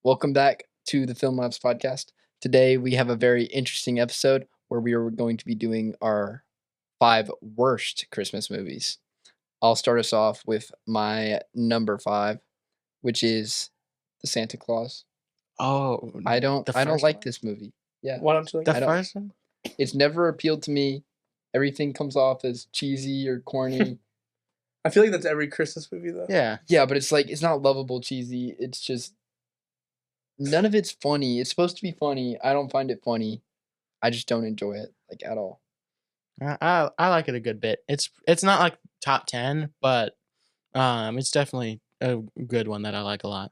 Welcome back to the Film Labs podcast. Today we have a very interesting episode where we are going to be doing our 5 worst Christmas movies. I'll start us off with my number 5, which is The Santa Claus. Oh, I don't first like one? this movie. Yeah. Why don't you like The I don't- first one? It's never appealed to me. Everything comes off as cheesy or corny. I feel like that's every Christmas movie though. Yeah. Yeah, but it's like it's not lovable cheesy. It's just none of it's funny. It's supposed to be funny. I don't find it funny. I just don't enjoy it like at all. I like it a good bit. It's not like top 10, but it's definitely a good one that I like a lot.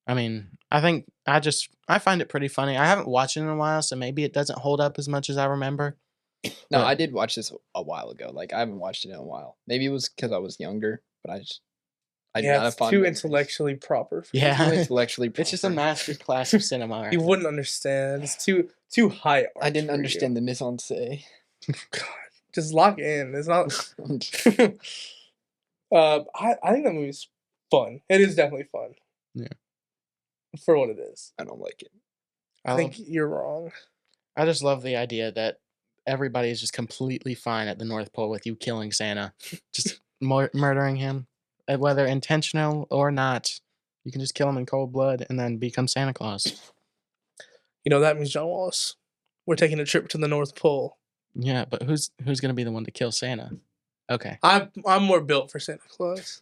I mean, I think I find it pretty funny. I haven't watched it in a while, so maybe it doesn't hold up as much as I remember. No, But- I did watch this a while ago. Like I haven't watched it in a while. Maybe it was because I was younger, but I do not Yeah, have it's fond too memories. intellectually proper. For Yeah. Too intellectually. It's just a proper. master class of cinema. You wouldn't understand. It's too high art. I didn't for you. understand the mise en scène. God, just lock in. It's not. I think that movie's fun. It is definitely fun. Yeah. For what it is. I don't like it. I think you're wrong. I just love the idea that everybody is just completely fine at the North Pole with you killing Santa, just murdering him, whether intentional or not. You can just kill him in cold blood and then become Santa Claus. You know that means John Wallace. We're taking a trip to the North Pole. Yeah, but who's gonna be the one to kill Santa? Okay. I'm more built for Santa Claus.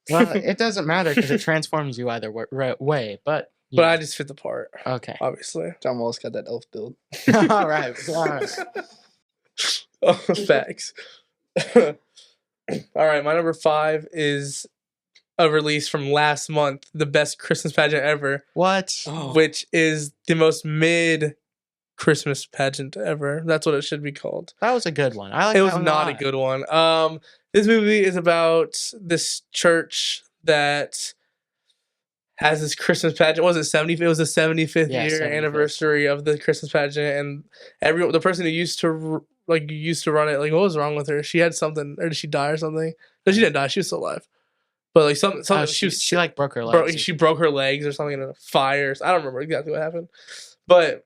Well, it doesn't matter because it transforms you either way. But But I just fit the part, okay. obviously. John Wallace got that elf build. All right. Oh, facts. All right, my number 5 is a release from last month, the best Christmas pageant ever, What? Oh, which is the most mid Christmas pageant ever. That's what it should be called. That was a good one. I like. It was that one not a lot. good one. This movie is about this church that has this Christmas pageant. Was it 70? It was the 75th Yeah, year 75th. anniversary of the Christmas pageant, and the person who used to run it, like, what was wrong with her? She had something, or did she die or something? No, she didn't die. She was still alive. But like something, Oh, she like broke her legs. she broke her legs or something in a fire. I don't remember exactly what happened. But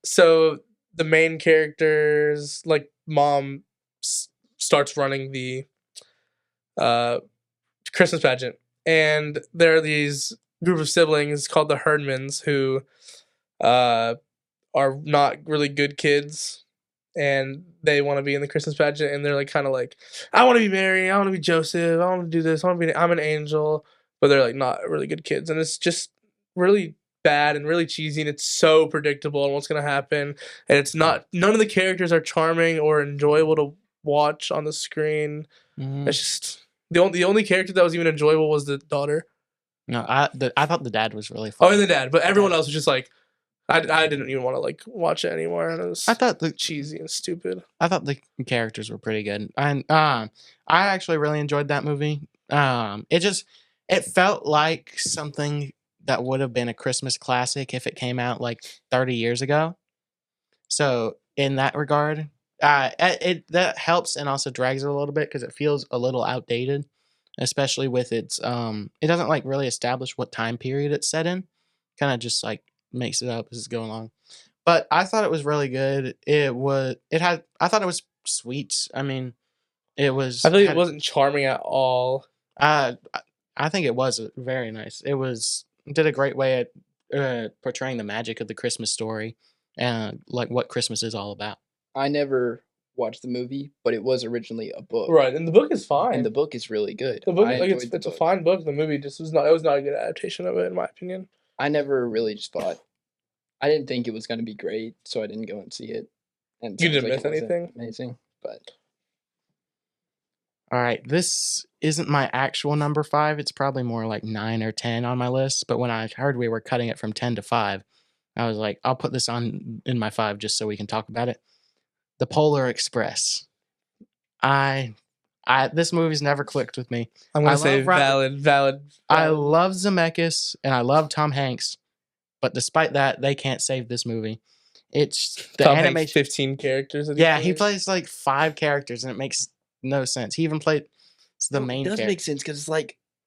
so the main character's like mom starts running the Christmas pageant, and there are these group of siblings called the Herdmans who are not really good kids, and they want to be in the Christmas pageant, and they're like kind of like, I want to be Mary, I want to be Joseph, I want to do this, I'm an angel, but they're like not really good kids, and it's just really bad and really cheesy, and it's so predictable on what's gonna happen, and it's not. None of the characters are charming or enjoyable to watch on the screen. Mhm. It's just the only character that was even enjoyable was the daughter. No, I thought the dad was really Oh, funny. and the dad, but everyone else was just like, I didn't even want to like watch it anymore, and it was I thought the cheesy and stupid. characters were pretty good, and I actually really enjoyed that movie. It felt like something that would have been a Christmas classic if it came out like 30 years ago. So in that regard, that helps and also drags it a little bit because it feels a little outdated, especially with its it doesn't like really establish what time period it's set in. Kind of just like makes it up as it's going along. But I thought it was really good. I thought it was sweet. I mean, it was. I feel like it wasn't charming at all. I think it was very nice. Did a great way at portraying the magic of the Christmas story and like what Christmas is all about. I never watched the movie, but it was originally a book. Right, and the book is fine. And the book is really good. The book, I like, enjoyed the it's a book. fine book. The movie just was not. It was not a good adaptation of it, in my opinion. I never really just thought. I didn't think it was going to be great, so I didn't go and see it. And it You sounds didn't like miss it wasn't anything? amazing, but All right, this isn't my actual number 5. It's probably more like 9 or 10 on my list. But when I heard we were cutting it from 10 to 5, I was like, I'll put this on in my 5 just so we can talk about it. The Polar Express. This movie's never clicked with me. I'm gonna I say love Robert- valid. I love Zemeckis and I love Tom Hanks, but despite that, they can't save this movie. It's the Tom Hanks, animation. 15 characters. Yeah, he plays like 5 characters, and it makes no sense. He even played the Well, main it does character. make sense because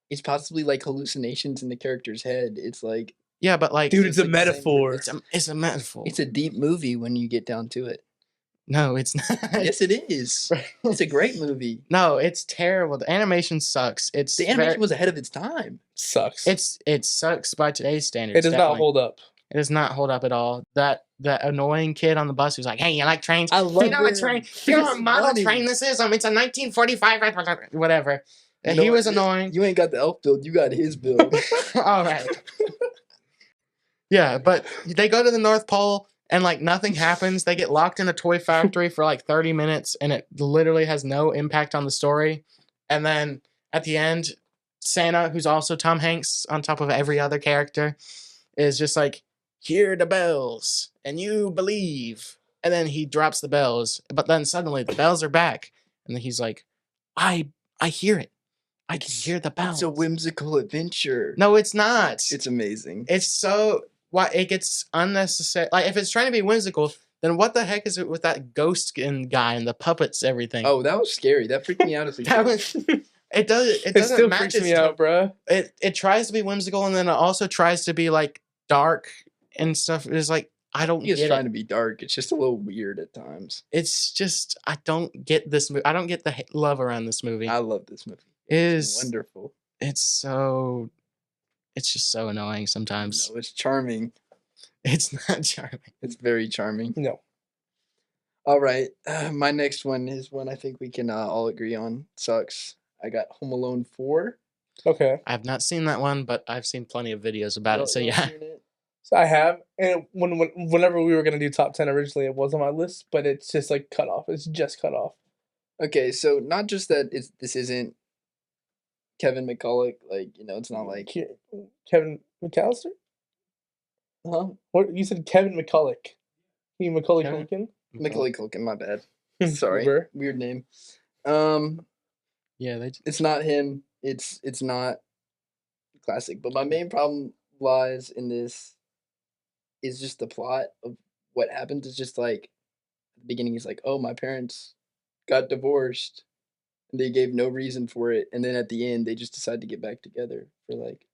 it's possibly like hallucinations in the character's head. It's like Yeah, but like, Dude, it's a like the same metaphor. it's a metaphor. It's a deep movie when you get down to it. No, it's not. Yes, it is. It's a great movie. No, it's terrible. The animation sucks. It's The animation was ahead of its time. Sucks. it sucks by today's standards. It does not definitely. hold up. It does not hold up at all. That annoying kid on the bus who's like, "Hey, you like trains? I love you know what him. train? You know what He's model funny. train this is? It's a 1945 whatever." You know He what? was annoying. You ain't got the elf build. You got his build. All right. Yeah, but they go to the North Pole and like nothing happens. They get locked in a toy factory for like 30 minutes and it literally has no impact on the story. And then at the end, Santa, who's also Tom Hanks on top of every other character, is just like, "Hear the bells and you believe." And then he drops the bells, but then suddenly the bells are back. And then he's like, I hear it. I can hear the bells. It's a whimsical adventure. No, it's not. It's amazing. It's so why it gets unnecessary. Like if it's trying to be whimsical, then what the heck is it with that ghost skin guy and the puppets, everything? Oh, that was scary. That freaked me out as a that kid. was. It does. It It doesn't still match freaks its me out, bro. It tries to be whimsical and then it also tries to be like dark and stuff. It's like I don't He is get trying it. to be dark. It's just a little weird at times. It's just I don't get this movie. I don't get the love around this movie. I love this movie. It It's is wonderful. it's just so annoying sometimes. No, it's charming. It's not charming. It's very charming. No. All right. My next one is one I think we can all agree on. Sucks. I got Home Alone 4. Okay. I've not seen that one, but I've seen plenty of videos about Y'all- it. So y'all yeah. seen it? So I have, and whenever we were gonna do top 10 originally, it was on my list, but it's just like cut off. It's just cut off. Okay, so not just that this isn't Kevin McCulloch, like, it's not like, Kevin McAllister? huh? What you said? Kevin McCulloch. You Macaulay Kevin- Culkin? Macaulay Culkin, my bad. Sorry. Uber. Weird name. Yeah, they It's not him. It's not classic. But my main problem lies in this is just the plot of what happens. It's just like at the beginning he's like, "Oh, my parents got divorced." And they gave no reason for it. And then at the end they just decide to get back together for like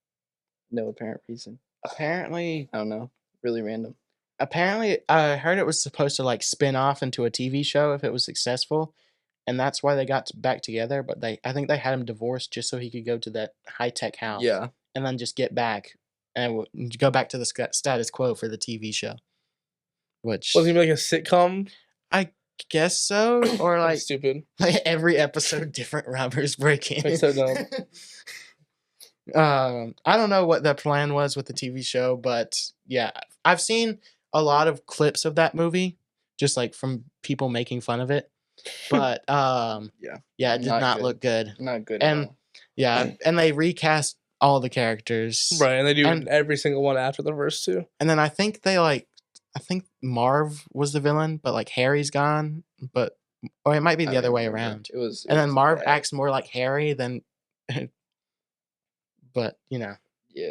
no apparent reason. apparently I don't know. Really random. I heard it was supposed to like spin off into a TV show if it was successful, and that's why they got back together. But I think they had him divorced just so he could go to that high tech house, Yeah. and then just get back and go back to the status quo for the TV show. Which Was he like a sitcom? I guess so, or Like like stupid. like every episode, different robbers break in. That's so dumb. I don't know what the plan was with the TV show, but yeah, I've seen a lot of clips of that movie, just like from people making fun of it. But Yeah. it did Not not good. look good. Not good And- at all. Yeah, and they recast all the characters, Right, and they do And- every single one after the first two. And then I think Marv was the villain, but like Harry's gone. But or it might be I the don't other way remember. around. It was. And then Marv bad. acts more like Harry than. But Yeah,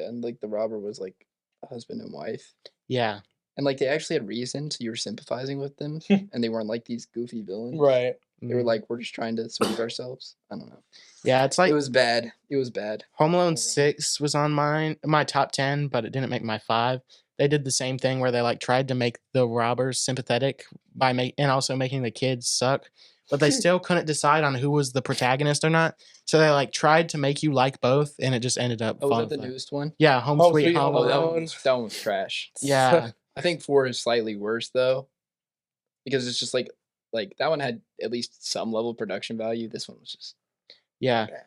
and like the robber was like a husband and wife. yeah. And like they actually had reason, so you were sympathizing with them, and they weren't like these goofy villains. Right. They were like, we're just trying to save ourselves. I don't know. Yeah, it's like It was bad. It was bad. Home Alone Alright. 6 was on my top 10, but it didn't make my 5. They did the same thing where they like tried to make the robbers sympathetic and also making the kids suck, but they still couldn't decide on who was the protagonist or not. So they like tried to make you like both, and it just ended up. Oh, was falling that the flat. newest one? Yeah, Home Home Sweet Sweet Home Home Oh, that Alone. one was trash. Yeah, I think 4 is slightly worse though, because it's just like that one had at least some level of production value. This one was just yeah. bad.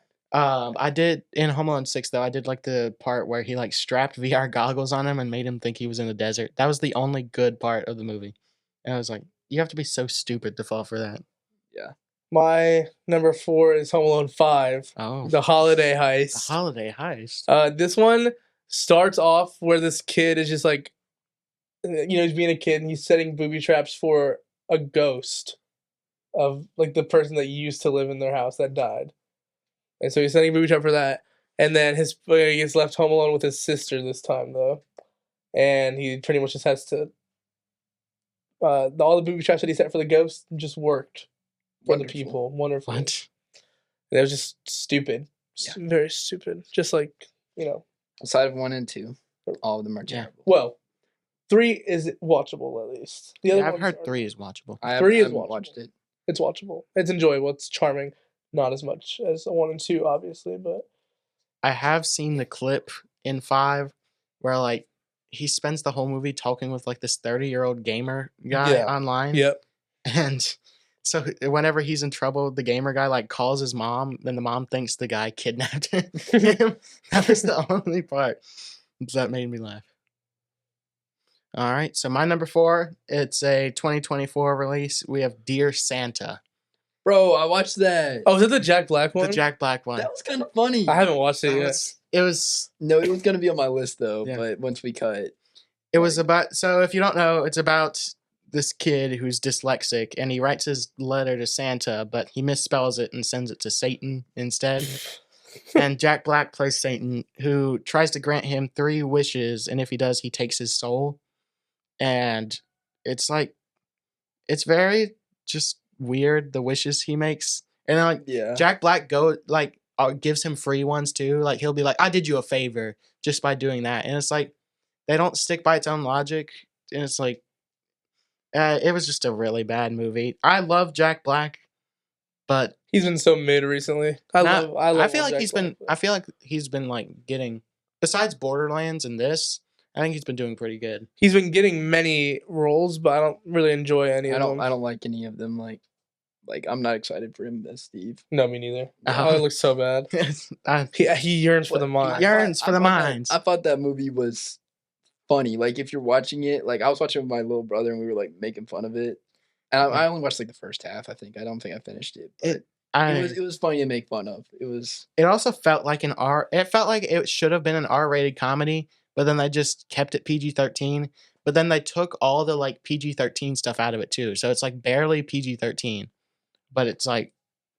I did in Home Alone 6 though. I did like the part where he like strapped VR goggles on him and made him think he was in the desert. That was the only good part of the movie, and I was like, you have to be so stupid to fall for that. My number 4 is Home Alone 5, Oh, The Holiday the Heist. holiday heist. This one starts off where this kid is just like, he's being a kid and he's setting booby traps for a ghost of like the person that used to live in their house that died. And so he's setting a booby trap for that. And then he gets left home alone with his sister this time though. And he pretty much just has to, all the booby traps that he set for the ghost just worked for Wonderful. the people. Wonderful. What? It was just stupid. Yeah. Very stupid. Just like, Aside of 1 and 2. All of them are Yeah. terrible. Well, 3 is watchable at least. The other Yeah, I've ones heard are 3 not. is watchable. I Three is haven't watchable. watched it. It's watchable. It's enjoyable. It's charming. Not as much as 1 and 2, obviously, but I have seen the clip in 5 where like he spends the whole movie talking with like this 30-year-old gamer guy Yeah. online. yep. And so whenever he's in trouble, the gamer guy like calls his mom, and the mom thinks the guy kidnapped him. That was the only part that made me laugh. All right, so my number 4, it's a 2024 release. We have Dear Santa, Bro, I watched that. Oh, is that the Jack Black one? the Jack Black one. That was kind of funny. I haven't watched it That yet. was No, it was gonna be on my list though, Yeah. but once we cut, it was about, so if you don't know, it's about this kid who's dyslexic, and he writes his letter to Santa, but he misspells it and sends it to Satan instead. And Jack Black plays Satan, who tries to grant him 3 wishes, and if he does, he takes his soul. And it's like, it's very just weird, the wishes he makes. And then, like, yeah. Jack Black gives him free ones too. Like, he'll be like, I did you a favor just by doing that. And it's like, they don't stick by its own logic. And it's like, it was just a really bad movie. I love Jack Black, but He's been so mid recently. I love I feel like Jack he's Black, been. but- I feel like he's been like getting. Besides Borderlands and this, I think he's been doing pretty good. He's been getting many roles, but I don't really enjoy any of them. I don't like any of them. Like I'm not excited for him as Steve. No, me neither. Uh-huh. Oh, it looks so bad. He yearns for the mind. Yearns for the mines. I thought that movie was funny. Like if you're watching it, like I was watching with my little brother and we were like making fun of it. And I only watched like the first half. I don't think I finished it. But it was funny to make fun of. It was. It also felt like an R. It felt like it should have been an R-rated comedy, but then they just kept it PG-13. But then they took all the like PG-13 stuff out of it too, so it's like barely PG-13. But it's like,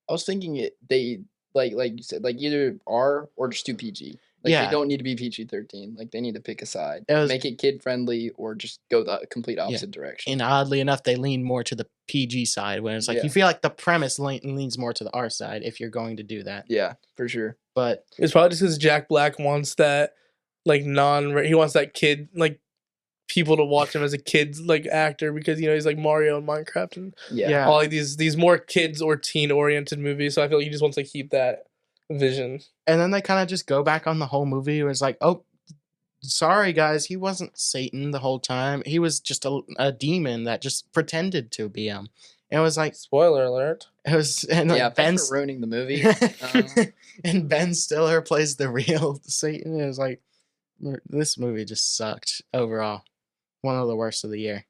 I was thinking they like you said, like either R or just do PG. Like Yeah. they don't need to be PG-13. Like they need to pick a side, It was- make it kid friendly, or just go the complete opposite direction. and oddly enough, they lean more to the PG side when it's like Yeah. you feel like the premise leans more to the R side if you're going to do that. Yeah, for sure. But It's probably just because Jack Black wants that, like he wants that kid, like people to watch him as a kid's like actor because he's like Mario and Minecraft and Yeah. all like these more kids or teen oriented movies. So I feel like he just wants to keep that vision. And then they kind of just go back on the whole movie. It was like, oh, sorry guys, he wasn't Satan the whole time. He was just a demon that just pretended to be him. And it was like, Spoiler alert. it was, and like Yeah, Ben thanks for ruining the movie. and Ben Stiller plays the real Satan. It was like, this movie just sucked overall. One of the worst of the year.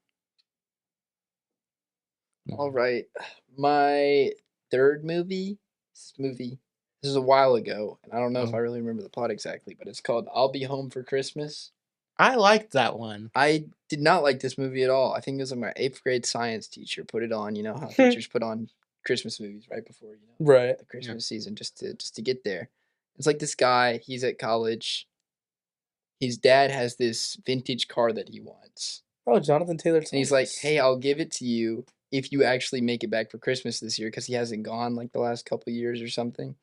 All right. My third movie. This is a while ago, and I don't know if Oh. I really remember the plot exactly, but it's called I'll Be Home for Christmas. I liked that one. I did not like this movie at all. I think it was like my 8th grade science teacher put it on. You know how teachers put on Christmas movies right before Right. the Christmas season just to get there. It's like this guy, he's at college. His dad has this vintage car that he wants. Oh, Jonathan Taylor. And he's like, "Hey, I'll give it to you if you actually make it back for Christmas this year," because he hasn't gone like the last couple years or something.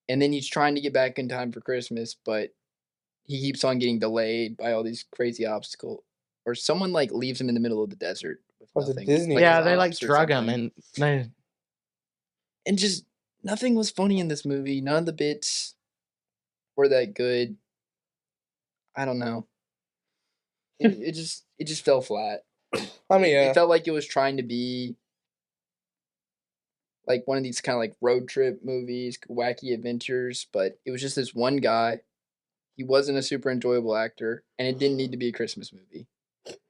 And then he's trying to get back in time for Christmas, but he keeps on getting delayed by all these crazy obstacles. Or someone like leaves him in the middle of the desert with Was it nothing. Disney? Like, Yeah, his they like ops or drug him, something. and And just nothing was funny in this movie. None of the bits were that good. I don't know. It just fell flat. I mean, yeah. It felt like it was trying to be like one of these kind of like road trip movies, wacky adventures, but it was just this one guy. He wasn't a super enjoyable actor, and it didn't need to be a Christmas movie.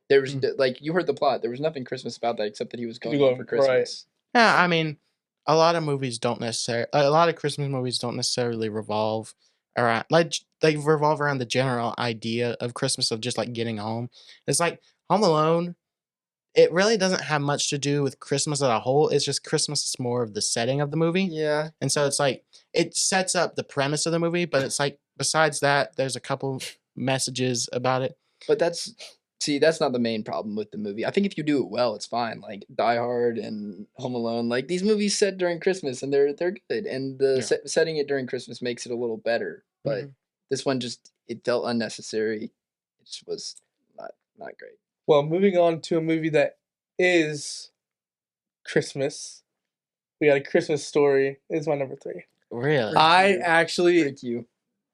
There was like you heard the plot. There was nothing Christmas about that except that he was going home for Christmas. yeah, I mean, a lot of Christmas movies don't necessarily revolve around, like, they revolve around the general idea of Christmas, of just like getting home. It's like Home Alone. It really doesn't have much to do with Christmas as a whole. It's just Christmas is more of the setting of the movie. Yeah. And so it's like, it sets up the premise of the movie, but it's like, besides that, there's a couple messages about it. But that's not the main problem with the movie. I think if you do it well, it's fine. Like Die Hard and Home Alone, like these movies set during Christmas and they're good. And the setting it during Christmas makes it a little better. But this one it felt unnecessary. was not great. Well, moving on to a movie that is Christmas. We got A Christmas Story is my number 3. Really? I you. actually Thank you.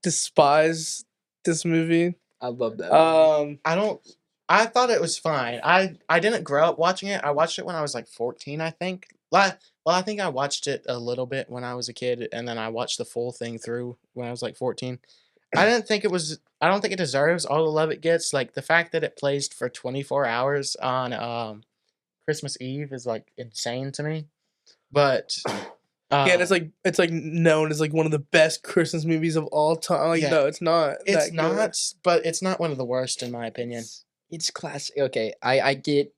despise this movie. I love that. Movie. I thought it was fine. I didn't grow up watching it. I watched it when I was like 14, I think. Well, I think I watched it a little bit when I was a kid, and then I watched the full thing through when I was like 14. I don't think it deserves all the love it gets. Like the fact that it plays for 24 hours on Christmas Eve is like insane to me. But Yeah, and it's like known as like one of the best Christmas movies of all time. Like, Yeah. no, it's not. it's that good. not, but it's not one of the worst in my opinion. It's classic. Okay, I get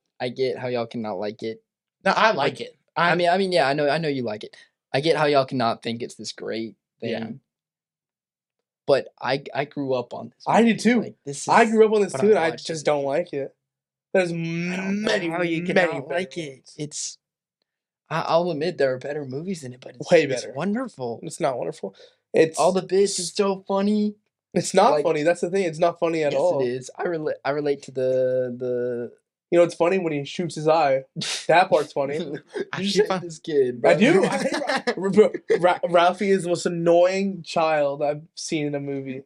how y'all cannot like it. No, I like it. I mean, yeah, I know you like it. I get how y'all cannot think it's this great thing. Yeah. But I grew up on this. I movie. did too. Like, this is, I grew up on this but too, and I watched just it. don't like it. There's I don't know many, how you many cannot better like it. ones. It's. I'll admit there are better movies than it, but it's Way It's better. wonderful. It's not wonderful. It's All the bits is so funny. It's not like- funny. That's the thing. It's not funny at Yes, all. it is. I relate to the. You know, it's funny when he shoots his eye. That part's funny. I You keep hate on- this kid. I bro. do. I hate Ralphie is the most annoying child I've seen in a movie.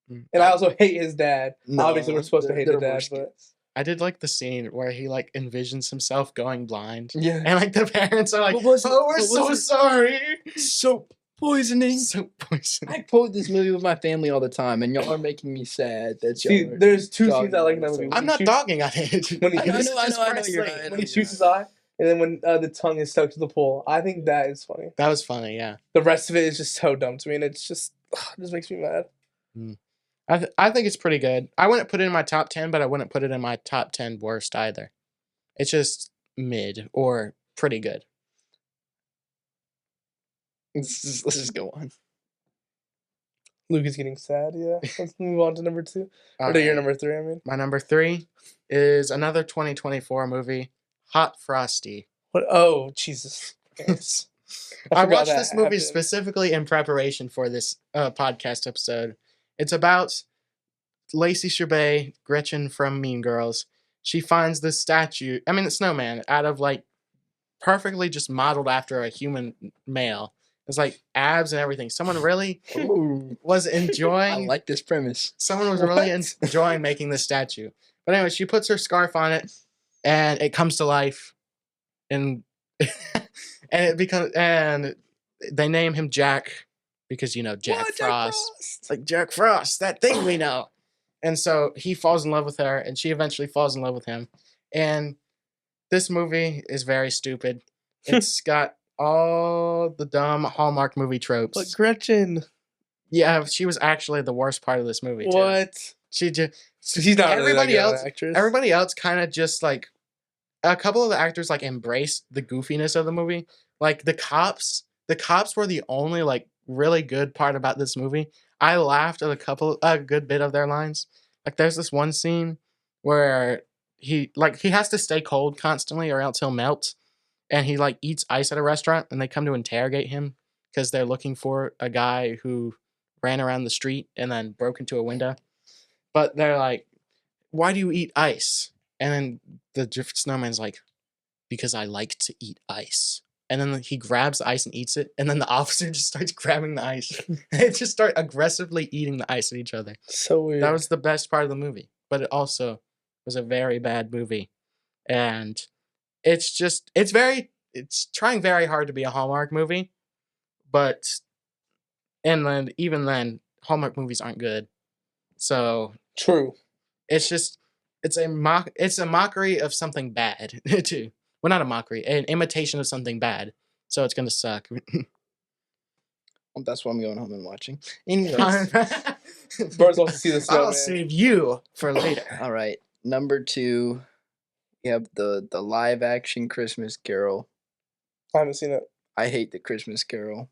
And I also hate his dad. No, Obviously, we're supposed to hate they're the dad, worse but kids. I did like the scene where he like envisions himself going blind, Yeah. and like the parents are like, What was it? "Oh, we're What so was it?" sorry." Soap poisoning. So poison. I quote this movie with my family all the time, and y'all are making me sad that y'all. see, are there's 2 dogging scenes I like in that on it movie. so I'm not dogging on it. When he- I know, This is I know, I know, just you're Presley. right. when he shoots his eye, and then when the tongue is stuck to the pole. I think that is funny. That was funny. Yeah, The rest of it is just so dumb to me, and it's just it just makes me mad. I think it's pretty good. I wouldn't put it in my top 10, but I wouldn't put it in my top 10 worst either. It's just mid or pretty good. Let's just go on. Luke is getting sad. Yeah, let's move on to number 2. Or All to your right. number 3. I mean, My number 3 is another 2024 movie, Hot Frosty. what? Oh, Jesus! I forgot watched that this movie happened. specifically in preparation for this podcast episode. It's about Lacey Chabert, Gretchen from Mean Girls. She finds this statue, the snowman, out of like perfectly just modeled after a human male. It's like abs and everything. Someone really Ooh, was I enjoying. like this premise. Someone was really What? enjoying making this statue. But anyway, she puts her scarf on it, and it comes to life, and and they name him Jack because Jack What? Frost. Like Jack Frost, that thing we know. And so he falls in love with her, and she eventually falls in love with him. And this movie is very stupid. It's got all the dumb Hallmark movie tropes. But Gretchen, Yeah, she was actually the worst part of this movie. Too. what? She just She's not really that everybody good of an else. actress. Everybody else kind of just like a couple of the actors like embraced the goofiness of the movie. Like the cops were the only like really good part about this movie. I laughed at a good bit of their lines. Like there's this one scene where he has to stay cold constantly or else he'll melt, and he like eats ice at a restaurant, and they come to interrogate him because they're looking for a guy who ran around the street and then broke into a window. But they're like, "Why do you eat ice?" And then the snowman's like, "Because I like to eat ice." And then he grabs the ice and eats it. And then the officer just starts grabbing the ice. They just start aggressively eating the ice at each other. So weird. That was the best part of the movie. But it also was a very bad movie. And it's trying very hard to be a Hallmark movie. But, and then, even then, Hallmark movies aren't good. So, true. it's a mockery of something bad, too. Well, not a mockery, an imitation of something bad. So it's gonna suck. That's why I'm going home and watching. Anyways, Birds wants to see the snowman. I'll save you for later. all right. Number 2, we have the live action Christmas Carol. I haven't seen it. I hate the Christmas Carol.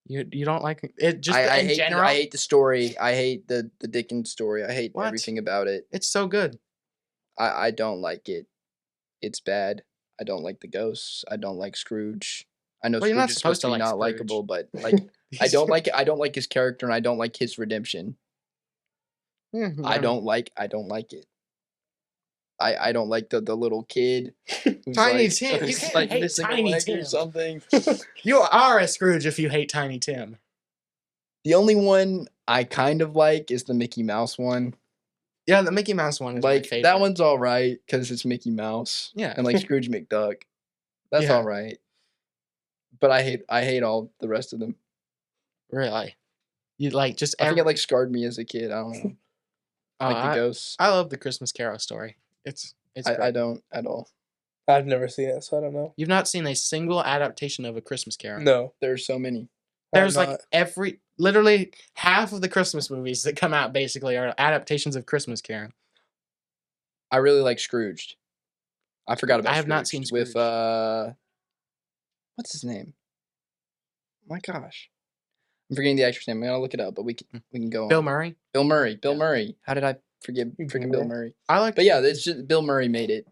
You don't like it just I in hate general? I hate the story. I hate the Dickens story. I hate What? everything about it. It's so good. I don't like it. It's bad. I don't like the ghosts. I don't like Scrooge. I know Well, you're Scrooge not is supposed supposed to to be like not Scrooge. likable, but like I don't like it. I don't like his character, and I don't like his redemption. I don't like it. I don't like the little kid who's Tiny like, Tim. You who's can't like hate missing a Tiny leg or Tim. something. You are a Scrooge if you hate Tiny Tim. The only one I kind of like is the Mickey Mouse one. Yeah, the Mickey Mouse one is my Like favorite. that one's all right because it's Mickey Mouse. Yeah. And like Scrooge McDuck. That's Yeah. all right. But I hate all the rest of them. Really. You like just I think it like scarred me as a kid. I don't know. Like the ghosts. I love the Christmas Carol story. It's great. I don't at all. I've never seen it, so I don't know. You've not seen a single adaptation of A Christmas Carol. No. There's so many. There's like literally half of the Christmas movies that come out basically are adaptations of Christmas Carol. I really like Scrooged. I forgot about I have not Scrooged seen with Scrooge. what's his name? My gosh. I'm forgetting the actor's name. I'm gonna look it up, but we can go Bill on. Murray? Bill Murray. Bill Yeah. Murray. How did I forget freaking Bill Murray? I like But yeah, it's just Bill Murray made it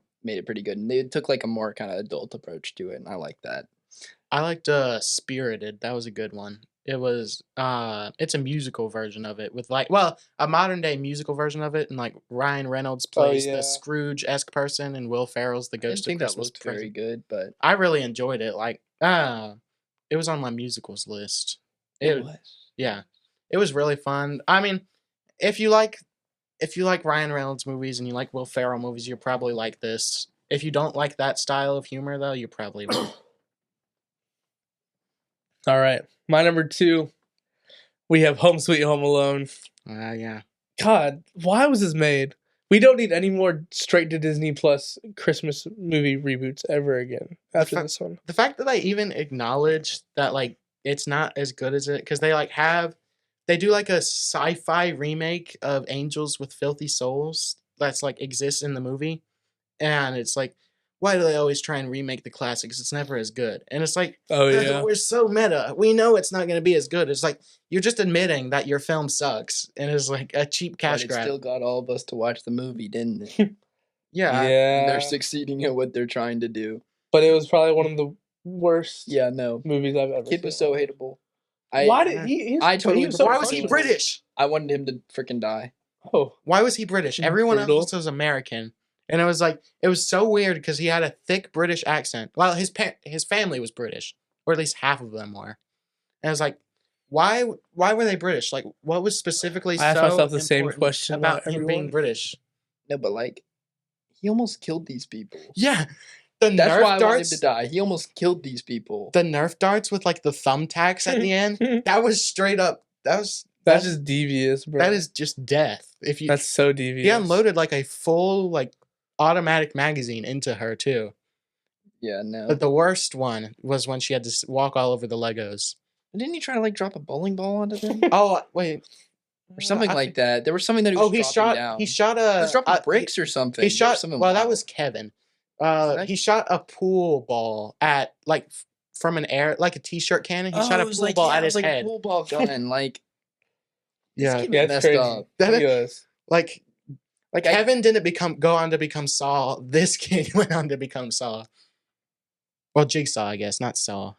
pretty good. And they took like a more kind of adult approach to it, and I like that. I liked Spirited. That was a good one. It was it's a musical version of it with like a modern day musical version of it, and like Ryan Reynolds plays yeah. the Scrooge-esque person and Will Ferrell's the I didn't ghost of think that Christmas looked very Present. good, but I really enjoyed it. Like it was on my musicals list. it was. Yeah. It was really fun. I mean, if you like Ryan Reynolds movies and you like Will Ferrell movies, you'll probably like this. If you don't like that style of humor though, you probably won't. All right. My number 2, we have Home Sweet Home Alone. Yeah. God, why was this made? We don't need any more straight to Disney Plus Christmas movie reboots ever again after this one. The fact that they even acknowledge that like it's not as good as it, because they do like a sci-fi remake of Angels with Filthy Souls that's like exists in the movie, and it's like, why do they always try and remake the classics? It's never as good. And it's like, Oh yeah, we're so meta. We know it's not going to be as good. It's like you're just admitting that your film sucks and is like a cheap cash But it grab. still got all of us to watch the movie, didn't it? Yeah. And they're succeeding at what they're trying to do. But it was probably one of the worst movies I've ever seen. Kid was so hateable. Why did he? I totally. Why was he British? I wanted him to freaking die. Oh, why was he British? Everyone else was American, and it was like it was so weird because he had a thick British accent. Well, his family was British, or at least half of them were. And I was like, why were they British? Like, what was specifically I asked so myself the same important question about him everyone. being British? No, but like, he almost killed these people. Yeah, That's Nerf why I darts, wanted him to die. He almost killed these people. The Nerf darts with like the thumbtacks at the end. That was straight up. That's just devious, bro. That is just death. That's so devious. He unloaded like a full like automatic magazine into her too. Yeah, no. But the worst one was when she had to walk all over the Legos. Didn't he try to like drop a bowling ball onto them? Oh wait, or something like that. There was something that he was dropping down. He shot a. He was dropping bricks or something. He shot. Something Well, that was Kevin. He shot a pool ball at like from an air like a t-shirt cannon. He shot a pool ball at his head. A pool ball gun, like. Yeah, messed up. Like Kevin didn't go on to become Saw. This kid went on to become Saw. Well, Jigsaw, I guess, not Saw.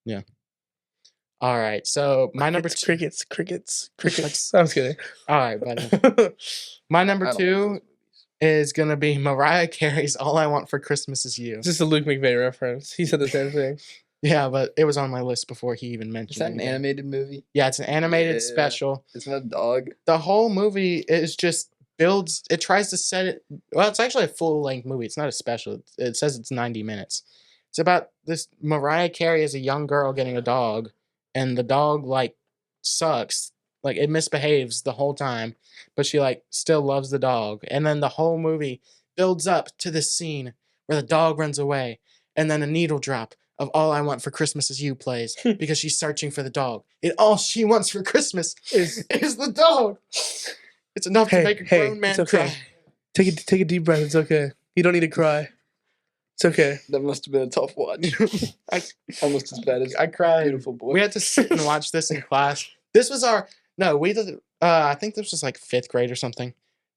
Yeah. All right, so my number 2. Crickets. I'm just kidding. All right, buddy. My number 2 is gonna be Mariah Carey's "All I Want for Christmas Is You." Just a Luke McVeigh reference. He said the same thing. Yeah, but it was on my list before he even mentioned it. Is that an animated movie? Yeah, it's an animated special. It's not a dog. The whole movie is just builds. It tries to set it. Well, it's actually a full-length movie. It's not a special. It says it's 90 minutes. It's about this Mariah Carey as a young girl getting a dog, and the dog like sucks. Like it misbehaves the whole time, but she like still loves the dog. And then the whole movie builds up to this scene where the dog runs away, and then a needle drop of "All I Want for Christmas Is You" plays because she's searching for the dog. And all she wants for Christmas is the dog. It's enough to make a grown man cry. Take a deep breath. It's okay. You don't need to cry. It's okay. That must have been a tough watch. Almost as bad as I cried. Beautiful Boy. We had to sit and watch this in class. This was we did. I think this was like 5th grade or something.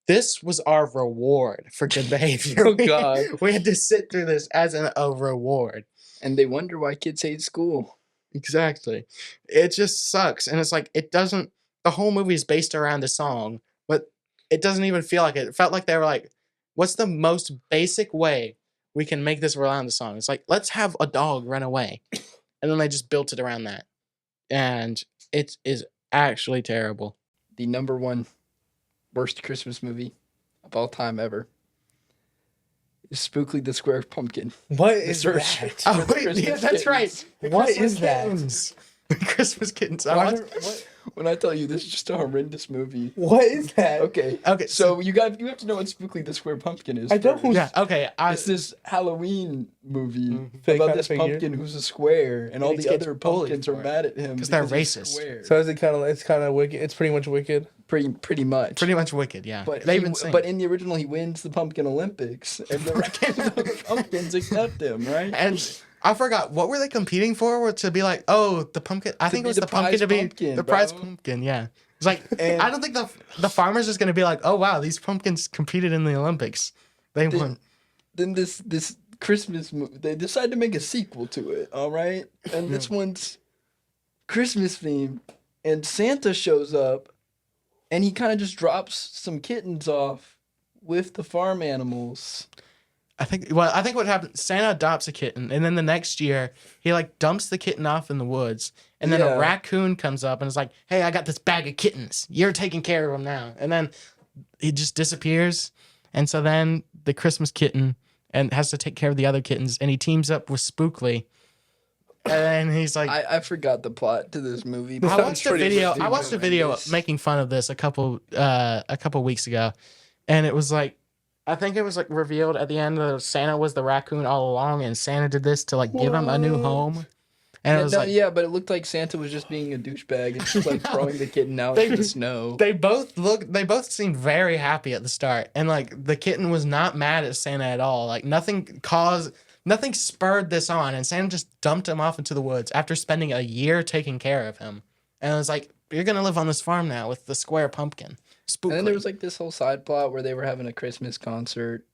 This was our reward for good behavior. Oh God. We had to sit through this as a reward. And they wonder why kids hate school. Exactly. It just sucks. And it's like, it doesn't, the whole movie is based around a song but it doesn't even feel like it. It felt like they were like, what's the most basic way we can make this rely on the song? It's like, let's have a dog run away. And then they just built it around that. And it is actually terrible. The number one worst Christmas movie of all time ever is Spookly the Square Pumpkin. What The is search that? for Oh, the wait, Christmas yeah, that's right. kittens. What Christmas is that? Kittens. The Christmas Kittens. When I tell you this is just a horrendous movie. What is that? Okay. Okay, So you have to know what Spookly the Square Pumpkin is. I don't. first. yeah, okay. It's this Halloween movie Fake about kind this of figure. pumpkin who's a square, and all he the gets other bullied pumpkins are for it. mad at him 'Cause they're because he's racist. square. So is it kind of? It's kind of wicked. It's pretty much wicked. Pretty much. Pretty much wicked, yeah. But they even sing. but in the original, he wins the Pumpkin Olympics, and the rest of the pumpkins accept him, right? And I forgot, what were they competing for? To be like, oh, the pumpkin. I think it be was the the pumpkin prize to be pumpkin, the prize bro. pumpkin. Yeah, it's like And- I don't think the farmers just gonna be like, oh wow, these pumpkins competed in the Olympics. They won. Then this Christmas movie, they decide to make a sequel to it, all right? And this one's Christmas themed, and Santa shows up, and he kind of just drops some kittens off with the farm animals. I think what happened. Santa adopts a kitten, and then the next year he like dumps the kitten off in the woods, and then Yeah. a raccoon comes up and is like, "Hey, I got this bag of kittens. You're taking care of them now." And then he just disappears, and so then the Christmas kitten and has to take care of the other kittens, and he teams up with Spookly, and he's like, I forgot the plot to this movie. I watched a video. I watched a video horrendous. making fun of this a couple weeks ago, and it was like, I think it was like revealed at the end that Santa was the raccoon all along, and Santa did this to like give him a new home. And it was like, yeah, but it looked like Santa was just being a douchebag and just like throwing the kitten out They- into the snow. they both seemed very happy at the start, and like the kitten was not mad at Santa at all. Like nothing spurred this on, and Santa just dumped him off into the woods after spending a year taking care of him. And it was like, you're gonna live on this farm now with the square pumpkin. Spookly. And then there was like this whole side plot where they were having a Christmas concert.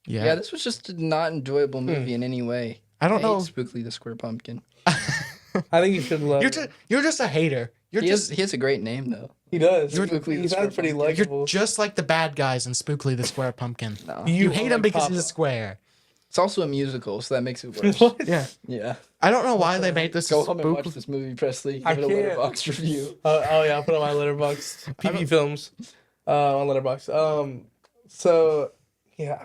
Yeah, this was just a not enjoyable movie in any way. I don't know. Spookly the Square Pumpkin. I think you should love. You're just a hater. He has a great name though. He does. Spookly the He Square sounds pretty Pumpkin. You're likable. just like the bad guys in Spookly the Square Pumpkin. No. You hate are him because Papa. he's a square. It's also a musical, so that makes it worse. What? Yeah. Yeah. I don't know why they made this Go a home and watch spook. this movie, Presley. I Give it a can't. letterbox review. Oh yeah, I'll put on my letterbox. PP films. On letterbox. So yeah.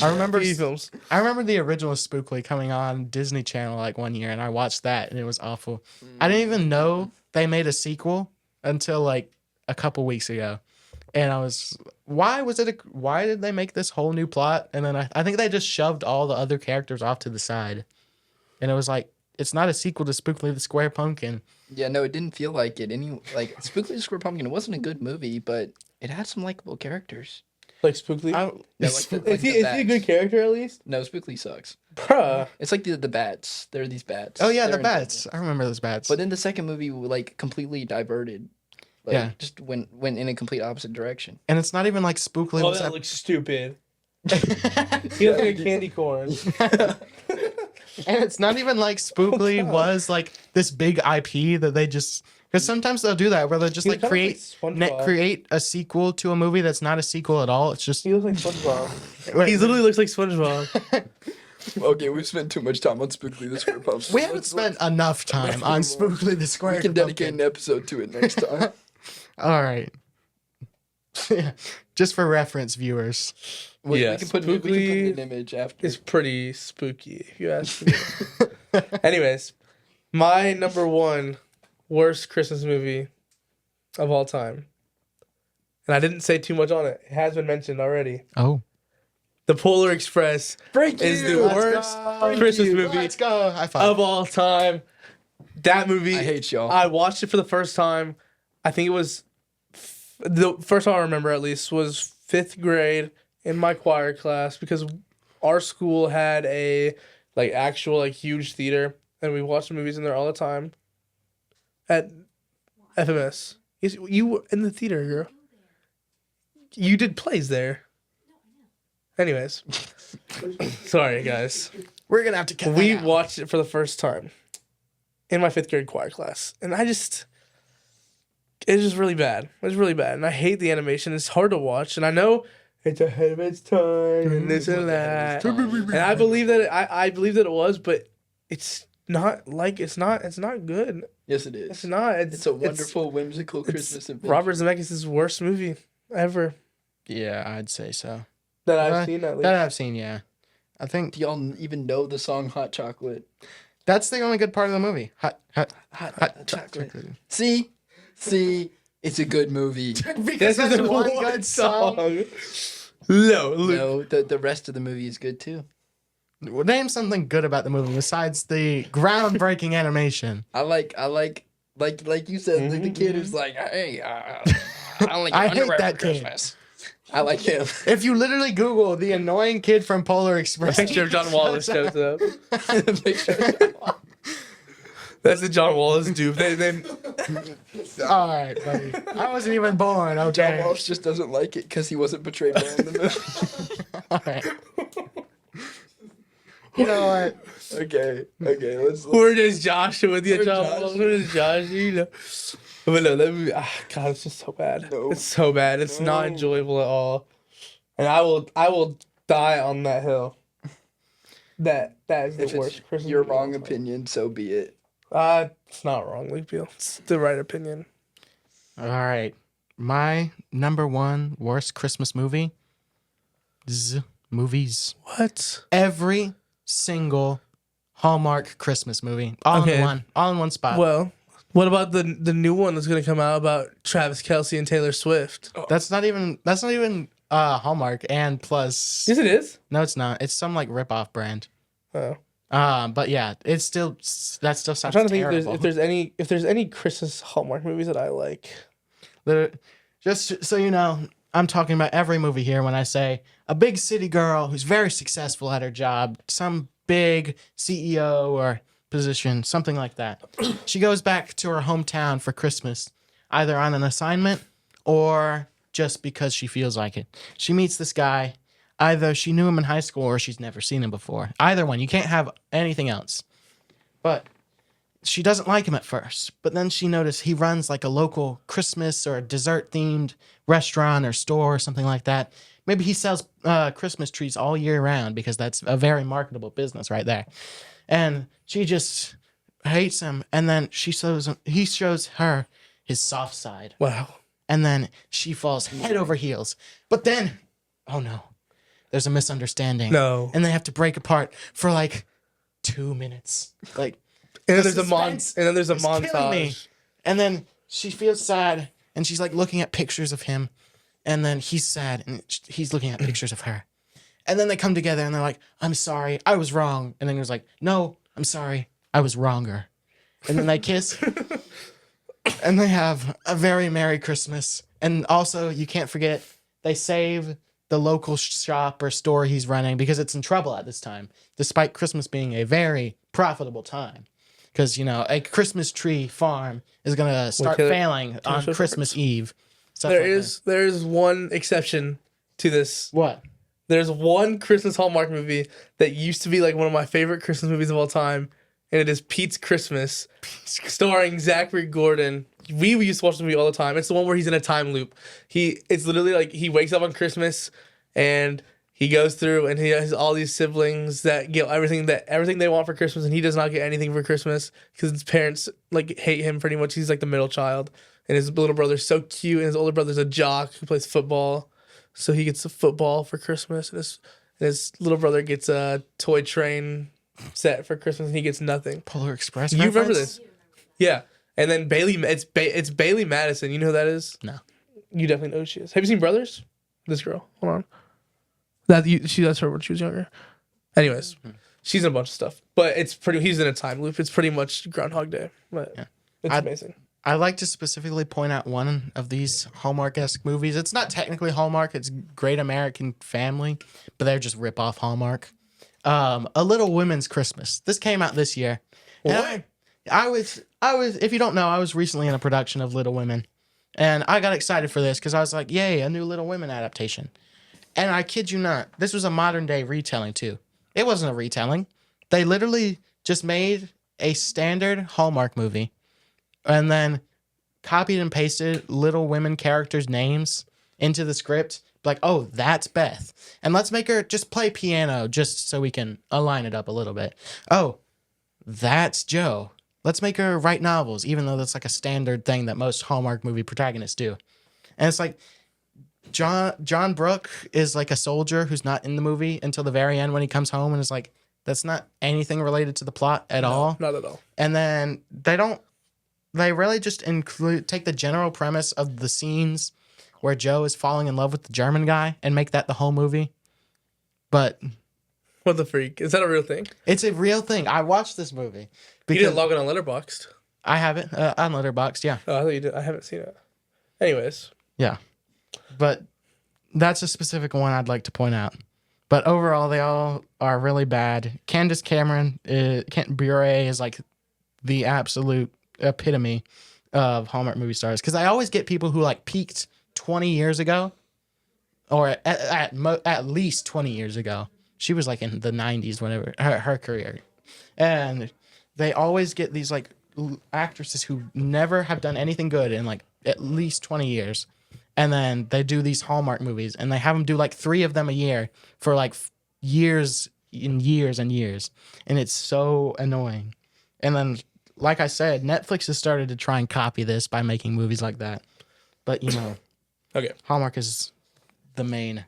I remember PP films. I remember the original Spookly coming on Disney Channel like one year, and I watched that, and it was awful. I didn't even know they made a sequel until like a couple weeks ago, and I was, why did they make this whole new plot? And then I think they just shoved all the other characters off to the side, and it was like, it's not a sequel to Spookly the Square Pumpkin. Yeah, no, it didn't feel like it. Spookly the Square Pumpkin, it wasn't a good movie, but it had some likable characters. Like Spookly. I, Yeah, like the Is he a bats. good character at least? No, Spookly sucks. Bruh. It's like the bats. There are these bats. oh yeah, They're the bats. enjoyable. I remember those bats. But then the second movie like completely diverted. Like, Yeah. just went in a complete opposite direction. And it's not even like Spookly. Oh, was that up- looks stupid. He looks like a candy corn. And it's not even like Spookly was like this big IP that they just, because sometimes they'll do that where they'll just He like kinda create looks like SpongeBob. create a sequel to a movie that's not a sequel at all. It's just He looks like SpongeBob. Wait, He literally looks like SpongeBob. Okay, we've spent too much time on Spookly the Square Pumpkin. we haven't spent enough time on Spookly the Square. We can dedicate Pumpkin. an episode to it next time. All right. Just for reference, viewers. Yeah, we can put Spookly an image after. It's pretty spooky, if you ask me. Anyways, my number one worst Christmas movie of all time. And I didn't say too much on it. It has been mentioned already. Oh. The Polar Express Break is the Let's worst go. Christmas movie Let's go. High five. of all time. That movie, I hate y'all. I watched it for the first time. I think it was the first time I remember at least was 5th grade in my choir class because our school had a like actual like huge theater and we watched movies in there all the time at FMS. You were in the theater, girl. You did plays there. Anyways, sorry guys. We're gonna have to cut We that out. watched it for the first time in my 5th grade choir class, and I just it's just really bad. It's really bad, and I hate the animation. It's hard to watch, and I know it's ahead of its time and this and that. And I believe that I believe that it was, but it's not good. Yes, it is. It's not. It's a wonderful, whimsical Christmas adventure. Robert Zemeckis' worst movie ever Yeah, I'd say so. that I've seen. At least That I've seen, yeah. I think Do y'all even know the song "Hot Chocolate"? that's the only good part of the movie. Hot Chocolate. See, it's a good movie. Because that's one good song. No, the rest of the movie is good too. Well, name something good about the movie besides the groundbreaking animation. I like you said, like the kid who's like, hey, I don't like I hate underwear that for kid. Christmas. I like him. If you literally Google the annoying kid from Polar Express, a picture of John Wallace shows up. Picture. That's the John Wallace dupe. They all right, buddy. I wasn't even born. John Okay. Walsh just doesn't like it because he wasn't portrayed well in the movie. All right. You know what? Okay, let's Where does Joshua with you, Where's John Josh? Wallace? Where is Josh? You know. But no, that movie, God, it's just so bad. No. It's so bad. It's not No. enjoyable at all. And I will die on that hill. That is the if worst it's Christmas your movie of all wrong time. opinion, so be it. It's not wrong, Luke Beal. It's the right opinion. All right. My number one worst Christmas movie. Movies. What? Every single Hallmark Christmas movie. All Okay. in one spot. Well, what about the new one that's gonna come out about Travis Kelce and Taylor Swift? That's not even Hallmark, and plus Yes, it is. no, it's not. It's some like rip-off brand. Oh. But yeah, that still sounds I'm trying to think terrible. if there's any Christmas Hallmark movies that I like. Just so you know, I'm talking about every movie here when I say a big city girl who's very successful at her job, some big CEO or position, something like that. She goes back to her hometown for Christmas, either on an assignment or just because she feels like it. She meets this guy. Either she knew him in high school or she's never seen him before. Either one. You can't have anything else. But she doesn't like him at first. But then she noticed he runs like a local Christmas or dessert themed restaurant or store or something like that. Maybe he sells Christmas trees all year round because that's a very marketable business right there. And she just hates him. And then he shows her his soft side. Wow. And then she falls head over heels. But then, oh no, there's a misunderstanding. No. And they have to break apart for like 2 minutes. Like, And then the there's suspense and then there's a is killing me. montage. And then she feels sad and she's like looking at pictures of him. And then he's sad and he's looking at pictures of her. And then they come together and they're like, I'm sorry, I was wrong. And then he was like, no, I'm sorry, I was wronger. And then they kiss. And they have a very Merry Christmas. And also, you can't forget, they save the local shop or store he's running because it's in trouble at this time, despite Christmas being a very profitable time. Because, you know, a Christmas tree farm is going to start failing on Christmas Eve. There is one exception to this. What? There's one Christmas Hallmark movie that used to be like one of my favorite Christmas movies of all time, and it is Pete's Christmas, starring Zachary Gordon. We used to watch the movie all the time. It's the one where he's in a time loop. It's literally like he wakes up on Christmas and he goes through and he has all these siblings that get everything they want for Christmas, and he does not get anything for Christmas because his parents like hate him pretty much. He's like the middle child, and his little brother's so cute, and his older brother's a jock who plays football, so he gets a football for Christmas, and his little brother gets a toy train set for Christmas, and he gets nothing. Polar Express. You remember reference? this? Yeah. And then it's Bailey Madison. You know who that is? No. You definitely know who she is. Have you seen Brothers? This girl. Hold on. That's her when she was younger. Anyways, she's in a bunch of stuff. But he's in a time loop. It's pretty much Groundhog Day. But Yeah. it's amazing. I like to specifically point out one of these Hallmark-esque movies. It's not technically Hallmark. It's Great American Family, but they're just rip-off Hallmark. A Little Women's Christmas. This came out this year. What? I was, if you don't know, I was recently in a production of Little Women. And I got excited for this because I was like, yay, a new Little Women adaptation. And I kid you not, this was a modern day retelling too. It wasn't a retelling. They literally just made a standard Hallmark movie and then copied and pasted Little Women characters' names into the script. Like, oh, that's Beth. And let's make her just play piano just so we can align it up a little bit. Oh, that's Joe. Let's make her write novels, even though that's like a standard thing that most Hallmark movie protagonists do. And it's like John Brooke is like a soldier who's not in the movie until the very end when he comes home and is like, that's not anything related to the plot at all. Not at all. And then they really just take the general premise of the scenes where Joe is falling in love with the German guy and make that the whole movie. But what the freak? Is that a real thing? It's a real thing. I watched this movie. You didn't log in on Letterboxd. I have it on Letterboxd, yeah. Oh, I thought you did. I haven't seen it. Anyways. Yeah. But that's a specific one I'd like to point out. But overall, they all are really bad. Candace Cameron, Bure is like the absolute epitome of Hallmark movie stars. Because I always get people who like peaked 20 years ago, or at least 20 years ago. She was like in the 90s, whenever her career. And they always get these like actresses who never have done anything good in like at least 20 years. And then they do these Hallmark movies and they have them do like 3 of them a year for like years and years and years. And it's so annoying. And then, like I said, Netflix has started to try and copy this by making movies like that. But, you know, okay, Hallmark is the main.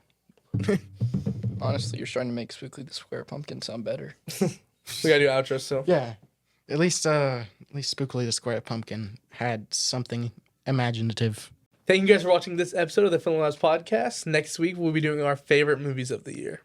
Honestly, you're starting to make Spookly the Square Pumpkin sound better. we gotta do outro still. Yeah. At least Spookly the Square Pumpkin had something imaginative. Thank you guys for watching this episode of the Film Labs podcast. Next week, we'll be doing our favorite movies of the year.